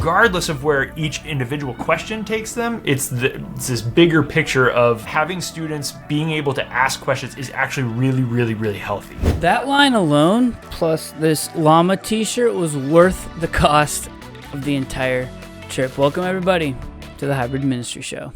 regardless of where each individual question takes them, it's this bigger picture of having students being able to ask questions is actually really, really, really healthy. That line alone, plus this llama t-shirt, was worth the cost of the entire trip. Welcome everybody to the Hybrid Ministry Show.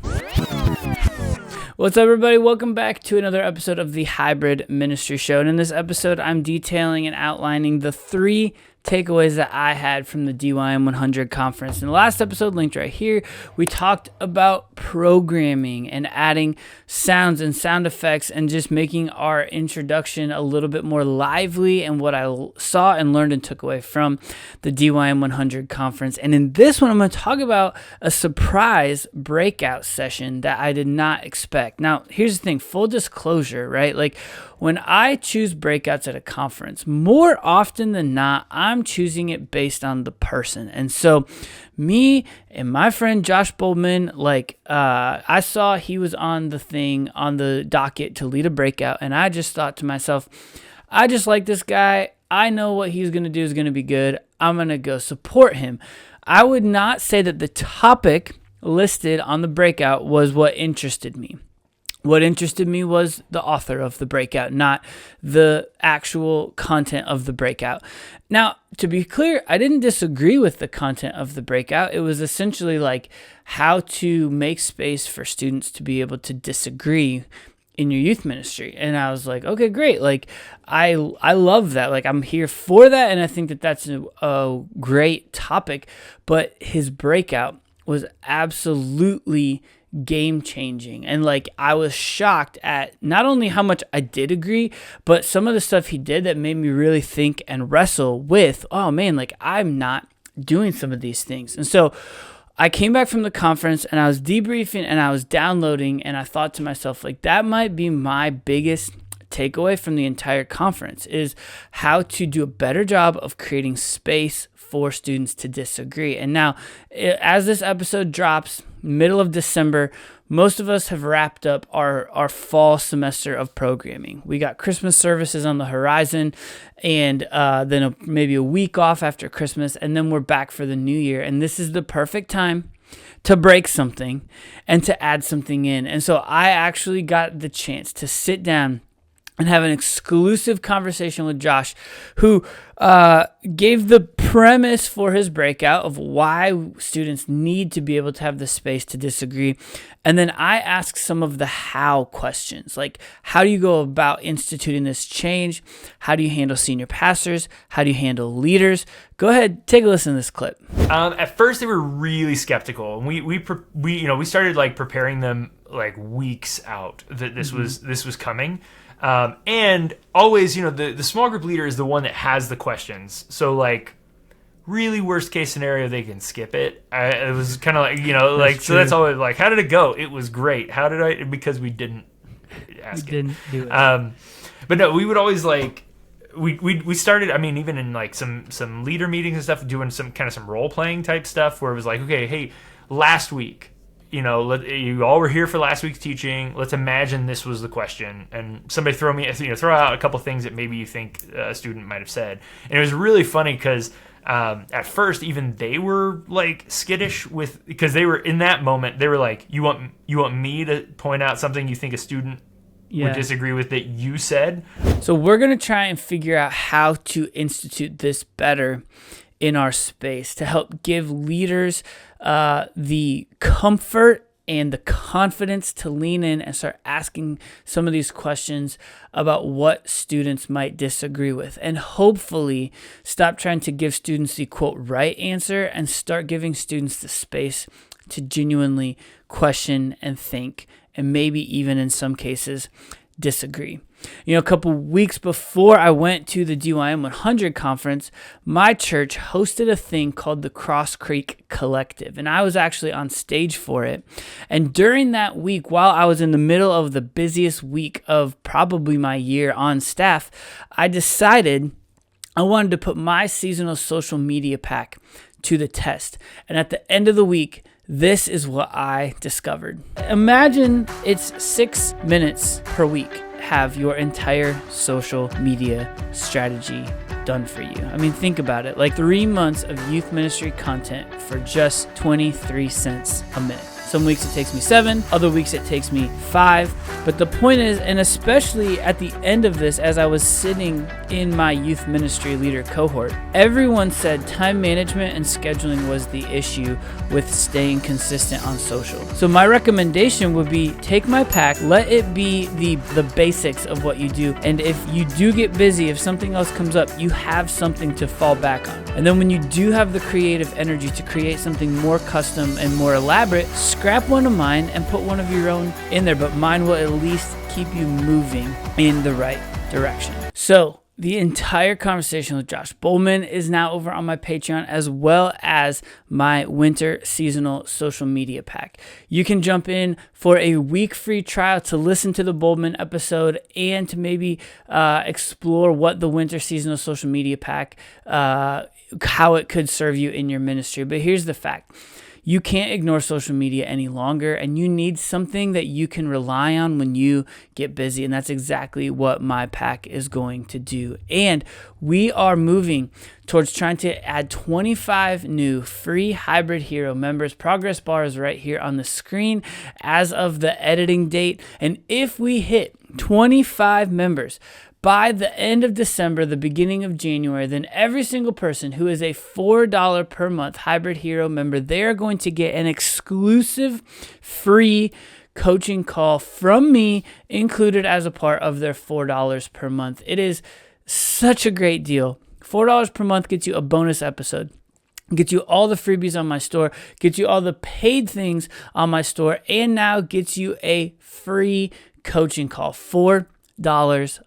What's up everybody? Welcome back to another episode of the Hybrid Ministry Show. And in this episode, I'm detailing and outlining the 3 takeaways that I had from the DYM100 conference. In the last episode, linked right here, we talked about programming and adding sounds and sound effects and just making our introduction a little bit more lively, and what I saw and learned and took away from the DYM100 conference. And in this one, I'm going to talk about a surprise breakout session that I did not expect. Now, here's the thing, full disclosure, right? Like, when I choose breakouts at a conference, more often than not, I'm choosing it based on the person. And so me and my friend Josh Boldman, I saw he was on the thing, on the docket to lead a breakout. And I just thought to myself, I just like this guy. I know what he's going to do is going to be good. I'm going to go support him. I would not say that the topic listed on the breakout was what interested me. What interested me was the author of the breakout, not the actual content of the breakout. Now, to be clear, I didn't disagree with the content of the breakout. It was essentially like how to make space for students to be able to disagree in your youth ministry. And I was like, okay, great. Like, I love that. Like, I'm here for that. And I think that that's a great topic. But his breakout was absolutely game-changing. And like, I was shocked at not only how much I did agree, but some of the stuff he did that made me really think and wrestle with, oh man, like, I'm not doing some of these things. And so I came back from the conference and I was debriefing and I was downloading, and I thought to myself, like, that might be my biggest takeaway from the entire conference, is how to do a better job of creating space for students to disagree. And now, as this episode drops, middle of December, most of us have wrapped up our fall semester of programming. We got Christmas services on the horizon, and then maybe a week off after Christmas, and then we're back for the new year. And this is the perfect time to break something and to add something in. And so I actually got the chance to sit down and have an exclusive conversation with Josh, who gave the premise for his breakout of why students need to be able to have the space to disagree. And then I asked some of the how questions, like, how do you go about instituting this change? How do you handle senior pastors? How do you handle leaders? Go ahead, take a listen to this clip. At first, they were really skeptical, and we started like preparing them like weeks out that this was coming. And always, the small group leader is the one that has the questions. So like, really worst case scenario, they can skip it. It was kind of like, so that's always like, how did it go? It was great. How did I? Because we didn't ask it. Didn't do it. But no, we would always like, we started, I mean, even in like some leader meetings and stuff, doing some role playing type stuff where it was like, okay, hey, last week, you all were here for last week's teaching. Let's imagine this was the question, and somebody throw out a couple things that maybe you think a student might have said. And it was really funny because at first, even they were like skittish because they were in that moment. They were like, "You want me to point out something you think a student would disagree with that you said?" So we're gonna try and figure out how to institute this better in our space to help give leaders the comfort and the confidence to lean in and start asking some of these questions about what students might disagree with, and hopefully stop trying to give students the quote right answer and start giving students the space to genuinely question and think, and maybe even in some cases disagree. A couple weeks before I went to the DYM100 conference, my church hosted a thing called the Cross Creek Collective, and I was actually on stage for it. And during that week, while I was in the middle of the busiest week of probably my year on staff, I decided I wanted to put my seasonal social media pack to the test. And at the end of the week, this is what I discovered. Imagine it's 6 minutes per week. Have your entire social media strategy done for you. I mean, think about it. Like 3 months of youth ministry content for just 23 cents a minute. Some weeks it takes me 7, other weeks it takes me 5. But the point is, and especially at the end of this, as I was sitting in my youth ministry leader cohort, everyone said time management and scheduling was the issue with staying consistent on social. So my recommendation would be take my pack, let it be the basics of what you do. And if you do get busy, if something else comes up, you have something to fall back on. And then when you do have the creative energy to create something more custom and more elaborate, scrap one of mine and put one of your own in there, but mine will at least keep you moving in the right direction. So the entire conversation with Josh Boldman is now over on my Patreon, as well as my winter seasonal social media pack. You can jump in for a week free trial to listen to the Boldman episode and to maybe explore what the winter seasonal social media pack, how it could serve you in your ministry. But here's the fact. You can't ignore social media any longer, and you need something that you can rely on when you get busy, and that's exactly what my pack is going to do. And we are moving towards trying to add 25 new free Hybrid Hero members. Progress bar is right here on the screen as of the editing date, and if we hit 25 members by the end of December, the beginning of January, then every single person who is a $4 per month Hybrid Hero member, they are going to get an exclusive free coaching call from me included as a part of their $4 per month. It is such a great deal. $4 per month gets you a bonus episode, gets you all the freebies on my store, gets you all the paid things on my store, and now gets you a free coaching call. $4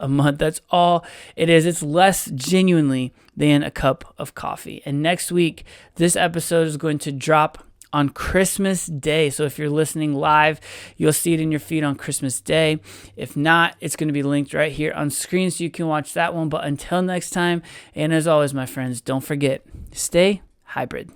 a month. That's all it is. It's less genuinely than a cup of coffee. And next week, this episode is going to drop on Christmas Day. So if you're listening live, you'll see it in your feed on Christmas Day. If not, it's going to be linked right here on screen so you can watch that one. But until next time, and as always, my friends, don't forget, stay hybrid.